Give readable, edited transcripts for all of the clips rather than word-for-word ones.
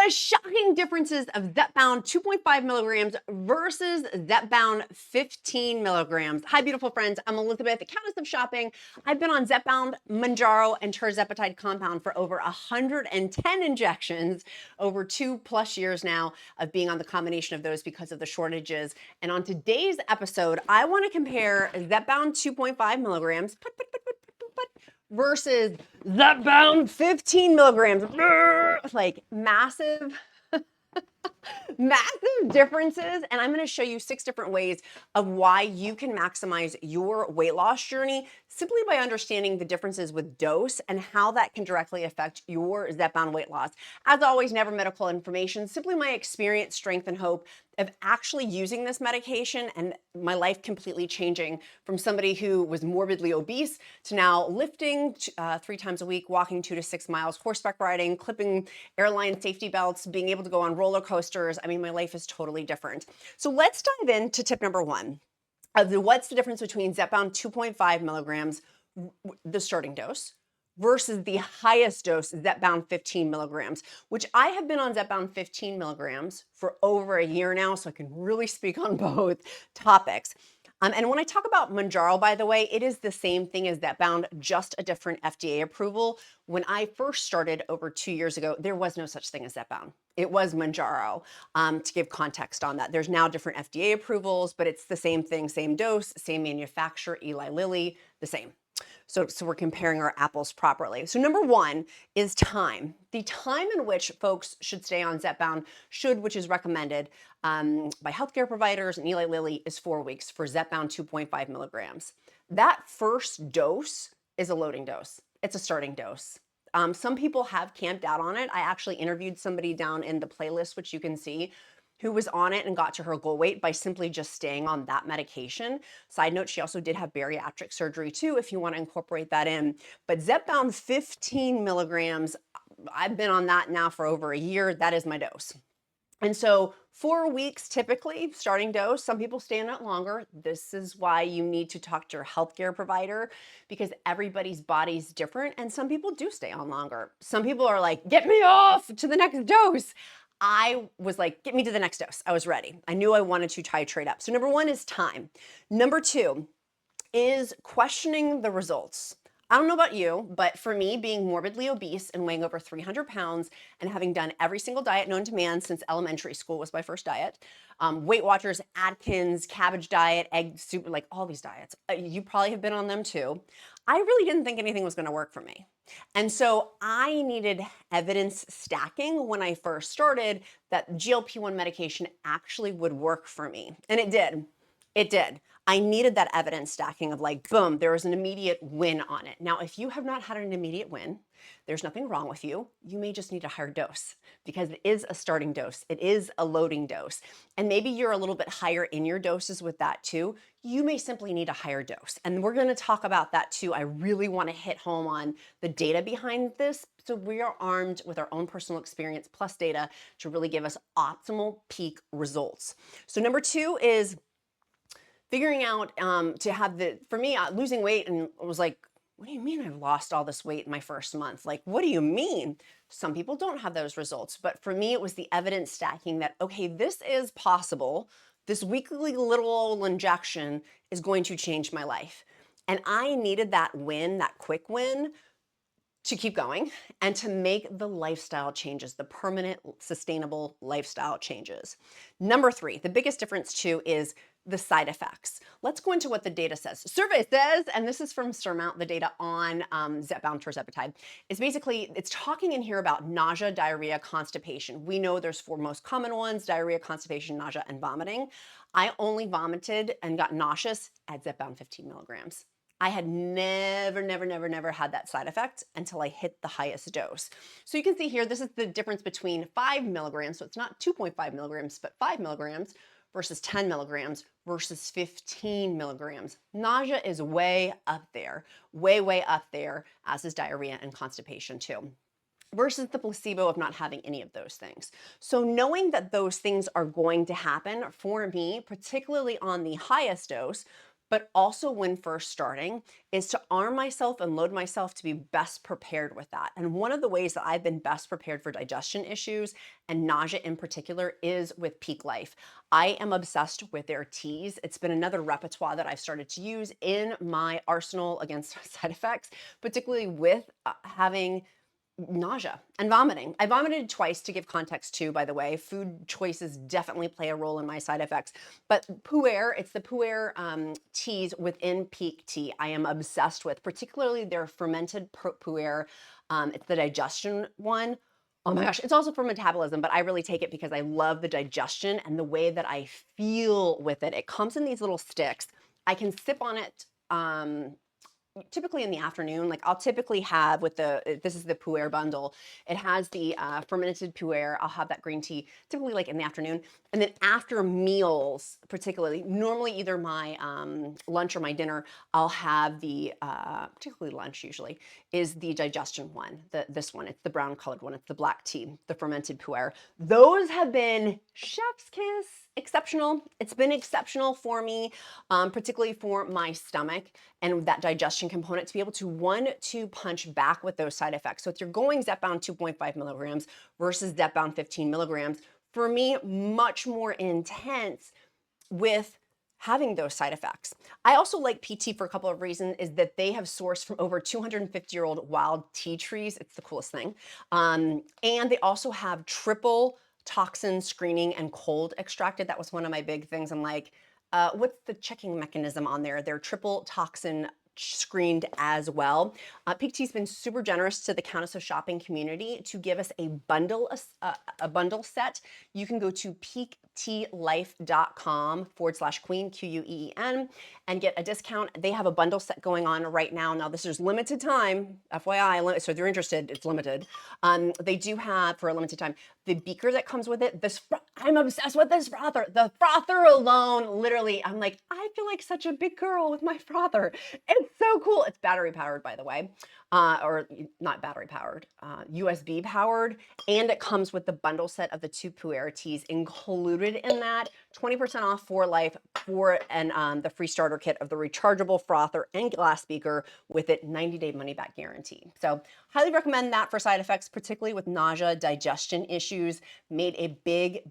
The shocking differences of Zepbound 2.5 milligrams versus Zepbound 15 milligrams. Hi, beautiful friends. I'm Elizabeth, the Countess of Shopping. I've been on Zepbound, Mounjaro, and Tirzepatide compound for over 110 injections, over 2+ years now of being on the combination of those because of the shortages. And on today's episode, I want to compare Zepbound 2.5 milligrams versus Zepbound 15 milligrams. Like massive differences, and I'm going to show you 6 different ways of why you can maximize your weight loss journey simply by understanding the differences with dose and how that can directly affect your Zepbound weight loss. As always, never medical information, simply my experience, strength, and hope of actually using this medication and my life completely changing from somebody who was morbidly obese to now lifting 3 times a week, walking 2 to 6 miles, horseback riding, clipping airline safety belts, being able to go on roller coasters. I mean, my life is totally different. So let's dive into tip number 1 of what's the difference between Zepbound 2.5 milligrams, the starting dose, versus the highest dose, Zepbound 15 milligrams, which I have been on Zepbound 15 milligrams for over a year now, so I can really speak on both topics. And when I talk about Mounjaro, by the way, it is the same thing as Zepbound, just a different FDA approval. When I first started over 2 years ago, there was no such thing as Zepbound. It was Mounjaro, to give context on that. There's now different FDA approvals, but it's the same thing, same dose, same manufacturer, Eli Lilly, the same. So we're comparing our apples properly. So number 1 is time. The time in which folks should stay on Zepbound which is recommended by healthcare providers and Eli Lilly, is 4 weeks for Zepbound 2.5 milligrams. That first dose is a loading dose. It's a starting dose. Some people have camped out on it. I actually interviewed somebody down in the playlist, which you can see, who was on it and got to her goal weight by simply just staying on that medication. Side note, she also did have bariatric surgery too, if you want to incorporate that in. But Zepbound 15 milligrams, I've been on that now for over a year. That is my dose. And so 4 weeks, typically, starting dose. Some people stay on it longer. This is why you need to talk to your healthcare provider, because everybody's body's different, and some people do stay on longer. Some people are like, get me off to the next dose. I was like, get me to the next dose. I was ready. I knew I wanted to titrate up. So number 1 is time. Number 2 is questioning the results. I don't know about you, but for me, being morbidly obese and weighing over 300 pounds and having done every single diet known to man since elementary school was my first diet, Weight Watchers, Atkins, cabbage diet, egg soup, like all these diets, you probably have been on them too. I really didn't think anything was going to work for me. And so I needed evidence stacking when I first started that GLP-1 medication actually would work for me. And it did. It did. I needed that evidence stacking of like, boom, there was an immediate win on it. Now, if you have not had an immediate win, there's nothing wrong with you. You may just need a higher dose because it is a starting dose. It is a loading dose. And maybe you're a little bit higher in your doses with that too. You may simply need a higher dose. And we're going to talk about that too. I really want to hit home on the data behind this. So we are armed with our own personal experience plus data to really give us optimal peak results. So number 2 is figuring out to have for me, losing weight, and it was like, what do you mean I've lost all this weight in my first month? Like, what do you mean? Some people don't have those results, but for me, it was the evidence stacking that, okay, this is possible. This weekly little old injection is going to change my life. And I needed that win, that quick win, to keep going and to make the lifestyle changes, the permanent, sustainable lifestyle changes. Number 3, the biggest difference too is the side effects. Let's go into what the data says. Survey says, and this is from Surmount, the data on Zepbound Tirzepatide, is basically, it's talking in here about nausea, diarrhea, constipation. We know there's 4 most common ones: diarrhea, constipation, nausea, and vomiting. I only vomited and got nauseous at Zepbound 15 milligrams. I had never had that side effect until I hit the highest dose. So you can see here, this is the difference between 5 milligrams, so it's not 2.5 milligrams, but 5 milligrams versus 10 milligrams versus 15 milligrams. Nausea is way up there, way up there, as is diarrhea and constipation too, versus the placebo of not having any of those things. So knowing that those things are going to happen for me, particularly on the highest dose, but also when first starting, is to arm myself and load myself to be best prepared with that. And one of the ways that I've been best prepared for digestion issues and nausea in particular is with Peak Life. I am obsessed with their teas. It's been another repertoire that I've started to use in my arsenal against side effects, particularly with having nausea and vomiting. I vomited twice, to give context too, by the way. Food choices definitely play a role in my side effects. But PUER, it's the PUER teas within Peak Tea, I am obsessed with, particularly their fermented PUER. It's the digestion one. Oh my gosh, it's also for metabolism, but I really take it because I love the digestion and the way that I feel with it. It comes in these little sticks. I can sip on it typically in the afternoon. Like I'll typically have with this is the PUER bundle. It has the fermented PUER. I'll have that green tea typically like in the afternoon. And then after meals, particularly, normally either my lunch or my dinner, I'll have the, particularly lunch usually, is the digestion one. This one, it's the brown colored one. It's the black tea, the fermented PUER. Those have been chef's kiss exceptional. It's been exceptional for me, particularly for my stomach and that digestion component, to be able to 1-2 punch back with those side effects. So if you're going Zepbound 2.5 milligrams versus Zepbound 15 milligrams, for me, much more intense with having those side effects. I also like PT for a couple of reasons, is that they have sourced from over 250-year-old wild tea trees. It's the coolest thing. And they also have triple toxin screening and cold extracted. That was one of my big things. I'm like, what's the checking mechanism on there? They're triple toxin screened as well. Peak Tea's been super generous to the Countess of shopping community to give us a bundle set. You can go to peaktlife.com/queen, QUEEN, and get a discount. They have a bundle set going on right now. Now this is limited time, FYI, so if you're interested, it's limited. They do have, for a limited time, the beaker that comes with it. I'm obsessed with this frother. The frother alone, literally, I'm like, I feel like such a big girl with my frother. It's so cool. It's battery powered, by the way, or not battery powered, USB powered. And it comes with the bundle set of the 2 PUER teas included in that. 20% off for life, and the free starter kit of the rechargeable frother and glass beaker with it, 90-day money-back guarantee. So highly recommend that for side effects, particularly with nausea, digestion issues. Made a big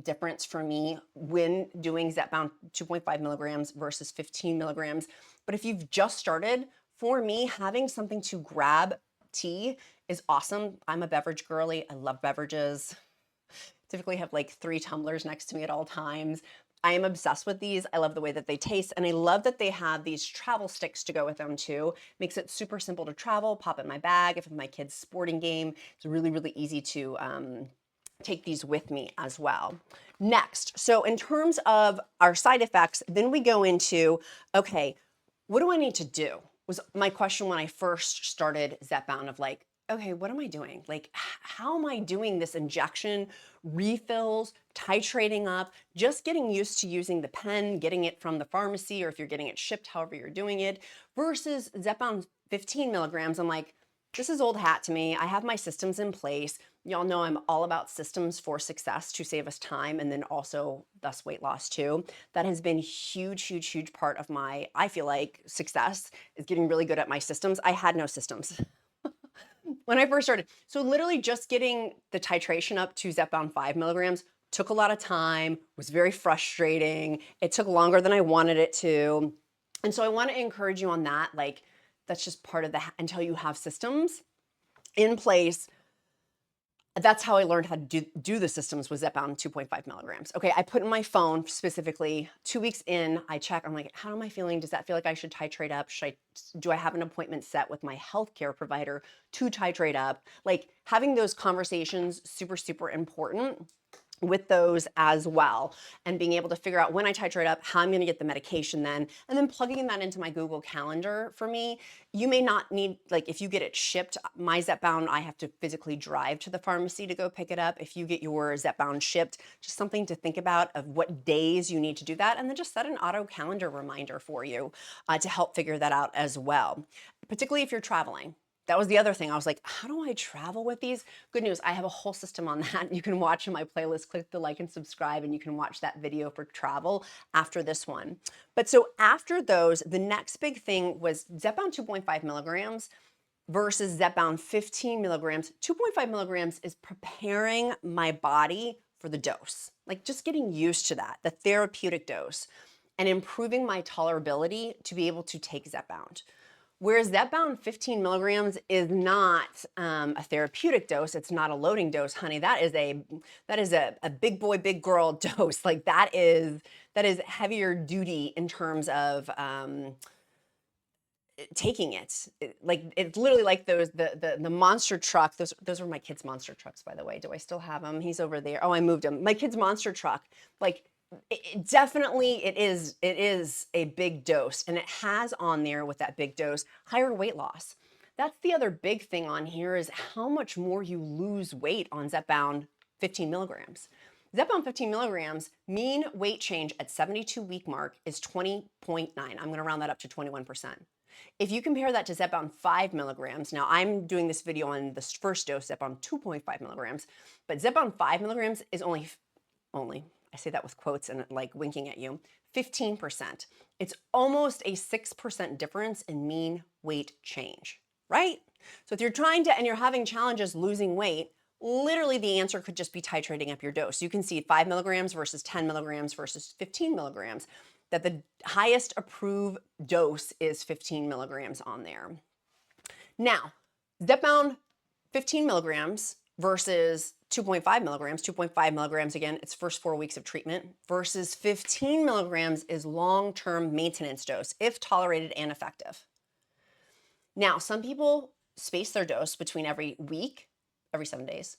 difference for me when doing Zepbound 2.5 milligrams versus 15 milligrams. But if you've just started, for me, having something to grab tea is awesome. I'm a beverage girly. I love beverages. Typically have like 3 tumblers next to me at all times. I am obsessed with these. I love the way that they taste, and I love that they have these travel sticks to go with them too. Makes it super simple to travel, pop in my bag. If it's my kid's sporting game, it's really easy to take these with me as well. Next, so in terms of our side effects, then we go into, okay, what do I need to do? Was my question when I first started Zepbound, of like, okay, what am I doing? Like, how am I doing this injection, refills, titrating up, just getting used to using the pen, getting it from the pharmacy, or if you're getting it shipped, however you're doing it, versus Zepbound 15 milligrams. I'm like, this is old hat to me. I have my systems in place. Y'all know I'm all about systems for success to save us time and then also thus weight loss too. That has been huge part of my, I feel like, success, is getting really good at my systems. I had no systems when I first started. So literally just getting the titration up to Zepbound 5 milligrams took a lot of time, was very frustrating. It took longer than I wanted it to. And so I want to encourage you on that. Like, that's just part of the, until you have systems in place. That's how I learned how to do the systems, with Zepbound 2.5 milligrams. Okay, I put in my phone specifically, 2 weeks in, I check, I'm like, how am I feeling? Does that feel like I should titrate up? Do I have an appointment set with my healthcare provider to titrate up? Like, having those conversations, super important with those as well, and being able to figure out when I titrate up, how I'm going to get the medication then, and then plugging that into my Google Calendar. For me, you may not need, like, if you get it shipped, my Zepbound, I have to physically drive to the pharmacy to go pick it up. If you get your Zepbound shipped, just something to think about of what days you need to do that, and then just set an auto calendar reminder for you to help figure that out as well, particularly if you're traveling. that was the other thing. I was like, how do I travel with these? Good news, I have a whole system on that. You can watch in my playlist, click the like and subscribe, and you can watch that video for travel after this one. But so after those, the next big thing was Zepbound 2.5 milligrams versus Zepbound 15 milligrams. 2.5 milligrams is preparing my body for the dose, like just getting used to that, the therapeutic dose, and improving my tolerability to be able to take Zepbound. Whereas Zepbound 15 milligrams is not a therapeutic dose. It's not a loading dose, honey. That is a big boy, big girl dose. Like that is heavier duty in terms of taking it. Like it's literally like those the monster truck. Those were my kids' monster trucks, by the way. Do I still have him? He's over there. Oh, I moved him. My kid's monster truck. Like definitely it is a big dose, and it has on there with that big dose higher weight loss. That's the other big thing on here is how much more you lose weight on Zepbound 15 milligrams. Zepbound 15 milligrams, mean weight change at 72-week mark is 20.9. I'm going to round that up to 21%. If you compare that to Zepbound 5 milligrams, now I'm doing this video on the first dose, Zepbound 2.5 milligrams, but Zepbound 5 milligrams is only, I say that with quotes and like winking at you, 15%. It's almost a 6% difference in mean weight change, right? So if you're trying to, and you're having challenges losing weight, literally the answer could just be titrating up your dose. You can see 5 milligrams versus 10 milligrams versus 15 milligrams, that the highest approved dose is 15 milligrams on there. Now, Zepbound 15 milligrams versus 2.5 milligrams. 2.5 milligrams, again, it's first 4 weeks of treatment, versus 15 milligrams is long-term maintenance dose, if tolerated and effective. Now, some people space their dose between every week, every 7 days,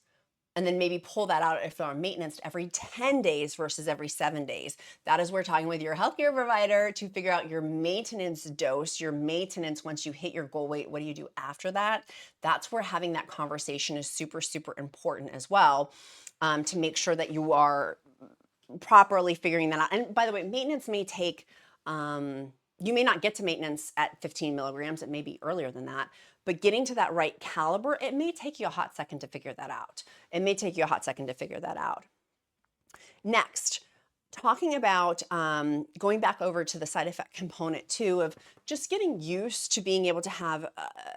and then maybe pull that out if they're on maintenance every 10 days versus every 7 days. That is where talking with your healthcare provider to figure out your maintenance dose, your maintenance once you hit your goal weight, what do you do after that? That's where having that conversation is super, super important as well, to make sure that you are properly figuring that out. And by the way, maintenance may take, you may not get to maintenance at 15 milligrams. It may be earlier than that. But getting to that right caliber, it may take you a hot second to figure that out. Next, talking about going back over to the side effect component too, of just getting used to being able to have,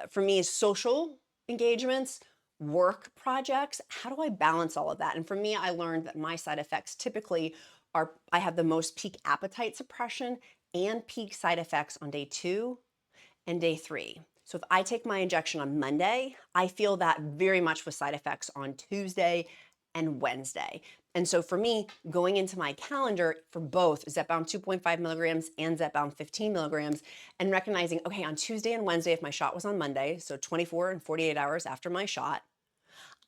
for me, social engagements, work projects. How do I balance all of that? And for me, I learned that my side effects typically are, I have the most peak appetite suppression and peak side effects on day 2 and day 3. So if I take my injection on Monday, I feel that very much with side effects on Tuesday and Wednesday. And so for me, going into my calendar for both Zepbound 2.5 milligrams and Zepbound 15 milligrams, and recognizing, okay, on Tuesday and Wednesday, if my shot was on Monday, so 24 and 48 hours after my shot,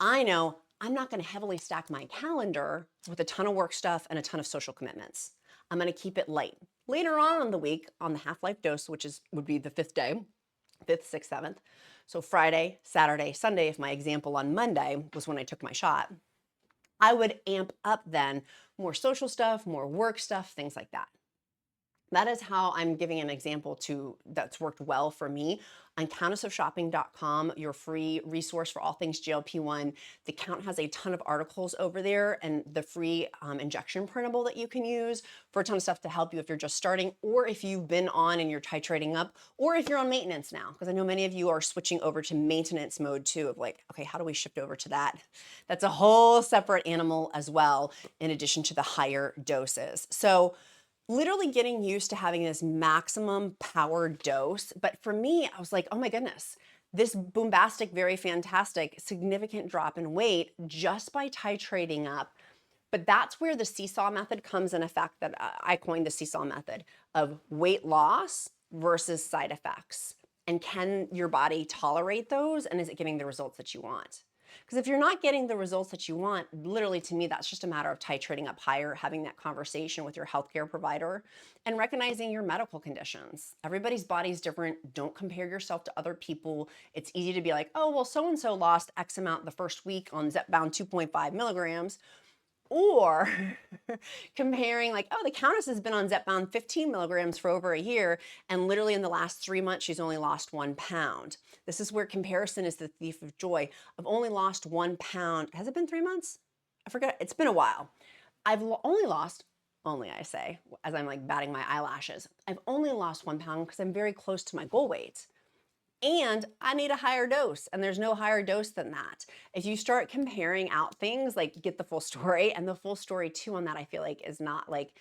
I know I'm not going to heavily stack my calendar with a ton of work stuff and a ton of social commitments. I'm going to keep it light. Later on in the week, on the half-life dose, which would be the 5th day, 5th, 6th, 7th. So Friday, Saturday, Sunday, if my example on Monday was when I took my shot, I would amp up then more social stuff, more work stuff, things like that. That is how I'm giving an example that's worked well for me. On countessofshopping.com, your free resource for all things GLP-1. The Count has a ton of articles over there, and the free injection printable that you can use for a ton of stuff to help you if you're just starting, or if you've been on and you're titrating up, or if you're on maintenance now, because I know many of you are switching over to maintenance mode too, of like, okay, how do we shift over to that? That's a whole separate animal as well, in addition to the higher doses. So literally getting used to having this maximum power dose. But for me, I was like, oh my goodness, this bombastic, very fantastic, significant drop in weight just by titrating up. But that's where the seesaw method comes in effect, that I coined the seesaw method of weight loss versus side effects. And can your body tolerate those? And is it getting the results that you want? Because if you're not getting the results that you want, literally to me, that's just a matter of titrating up higher, having that conversation with your healthcare provider, and recognizing your medical conditions. Everybody's body's different. Don't compare yourself to other people. It's easy to be like, oh, well, so-and-so lost X amount the first week on Zepbound 2.5 milligrams. Or comparing like, oh, the Countess has been on Zepbound 15 milligrams for over a year, and literally in the last 3 months, she's only lost 1 pound. This is where comparison is the thief of joy. I've only lost 1 pound. Has it been 3 months? I forget. It's been a while. I've only lost, only I say, as I'm like batting my eyelashes, I've only lost 1 pound because I'm very close to my goal weight. And I need a higher dose, and there's no higher dose than that. If you start comparing out things, like get the full story, and the full story too on that, I feel like is not like,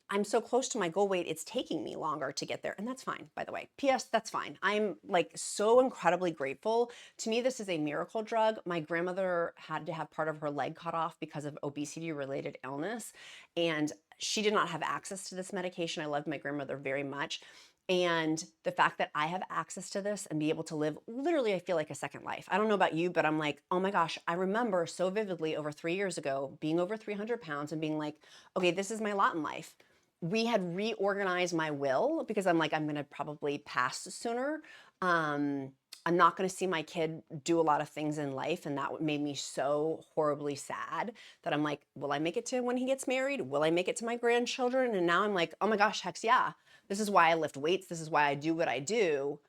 I'm so close to my goal weight, it's taking me longer to get there. And that's fine, by the way. P.S. That's fine. I'm like so incredibly grateful. To me, this is a miracle drug. My grandmother had to have part of her leg cut off because of obesity-related illness, and she did not have access to this medication. I loved my grandmother very much. And the fact that I have access to this and be able to live literally, I feel like a second life. I don't know about you, but I'm like, oh my gosh, I remember so vividly over 3 years ago being over 300 pounds and being like, okay, this is my lot in life. We had reorganized my will because I'm like, I'm going to probably pass sooner. I'm not going to see my kid do a lot of things in life. And that made me so horribly sad that I'm like, will I make it to when he gets married? Will I make it to my grandchildren? And now I'm like, oh my gosh, heck yeah. This is why I lift weights. This is why I do what I do,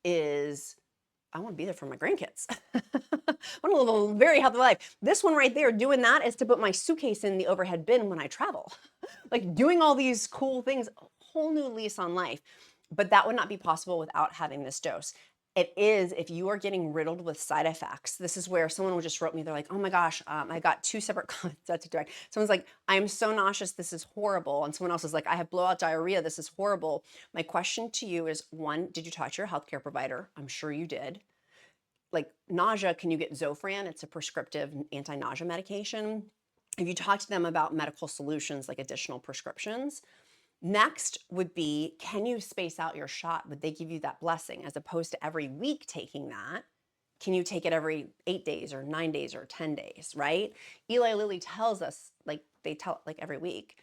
is I want to be there for my grandkids. I want to live a very healthy life. This one right there, doing that is to put my suitcase in the overhead bin when I travel. Like doing all these cool things, a whole new lease on life. But that would not be possible without having this dose. It is if you are getting riddled with side effects. This is where someone just wrote me, they're like, oh my gosh, I got 2 separate comments. That's direct. Someone's like, I'm so nauseous, this is horrible. And someone else is like, I have blowout diarrhea, this is horrible. My question to you is, one, did you talk to your healthcare provider? I'm sure you did. Like nausea, can you get Zofran? It's a prescriptive anti-nausea medication. If you talk to them about medical solutions, like additional prescriptions. Next would be, can you space out your shot? Would they give you that blessing as opposed to every week taking that? Can you take it every 8 days or 9 days or 10 days, right? Eli Lilly tells us, like they tell like every week.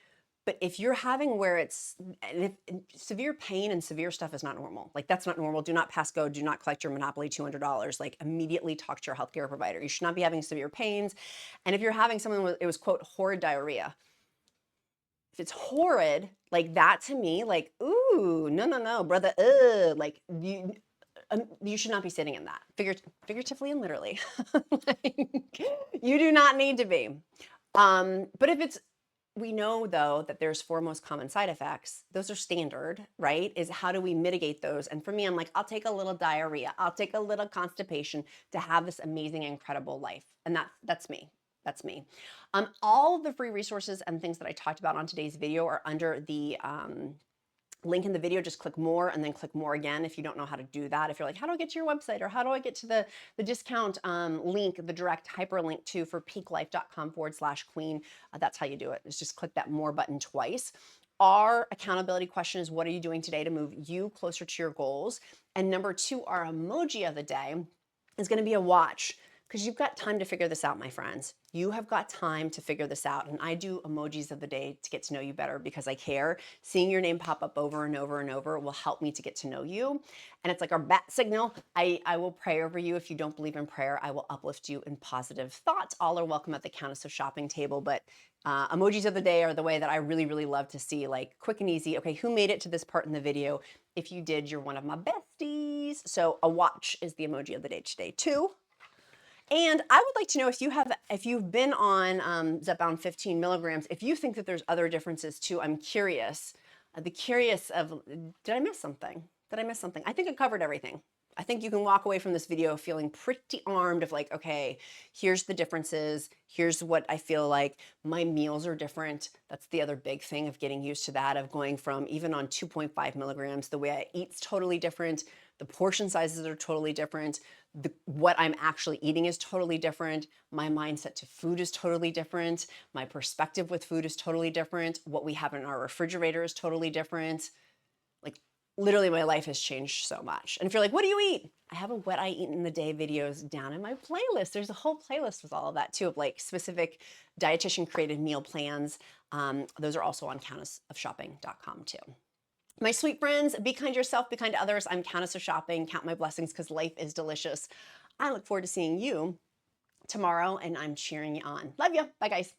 But if you're having where it's, and if severe pain and severe stuff is not normal, like that's not normal. Do not pass go, do not collect your Monopoly $200. Like immediately talk to your healthcare provider. You should not be having severe pains. And if you're having something with, it was quote, horrid diarrhea. If it's horrid, like that to me, like, ooh, no, brother, like you should not be sitting in that, figuratively and literally. Like, you do not need to be. But if it's, we know though that there's 4 most common side effects. Those are standard, right? Is how do we mitigate those? And for me, I'm like, I'll take a little diarrhea. I'll take a little constipation to have this amazing, incredible life. And that's me. That's me. All of the free resources and things that I talked about on today's video are under the link in the video. Just click more and then click more again if you don't know how to do that. If you're like, how do I get to your website, or how do I get to the discount link, the direct hyperlink to for peaklelife.com/queen, that's how you do it. Is just click that more button twice. Our accountability question is, what are you doing today to move you closer to your goals? And number 2, our emoji of the day is going to be a watch. Because you've got time to figure this out, my friends. You have got time to figure this out. And I do emojis of the day to get to know you better because I care. Seeing your name pop up over and over and over will help me to get to know you. And it's like our bat signal. I will pray over you. If you don't believe in prayer, I will uplift you in positive thoughts. All are welcome at the Countess of Shopping table. But emojis of the day are the way that I really, really love to see, like quick and easy. Okay, who made it to this part in the video? If you did, you're one of my besties. So a watch is the emoji of the day today too. And I would like to know if you've been on Zepbound 15 milligrams, if you think that there's other differences too. I'm curious. Did I miss something? Did I miss something? I think I covered everything. I think you can walk away from this video feeling pretty armed of like, okay, here's the differences. Here's what I feel like. My meals are different. That's the other big thing of getting used to that, of going from even on 2.5 milligrams, the way I eat's totally different. The portion sizes are totally different. What I'm actually eating is totally different. My mindset to food is totally different. My perspective with food is totally different. What we have in our refrigerator is totally different. Like literally my life has changed so much. And if you're like, what do you eat? I have a what I eat in the day videos down in my playlist. There's a whole playlist with all of that too, of like specific dietitian created meal plans. Those are also on countessofshopping.com too. My sweet friends, be kind to yourself, be kind to others. I'm Countess of Shopping. Count my blessings because life is delicious. I look forward to seeing you tomorrow, and I'm cheering you on. Love you. Bye, guys.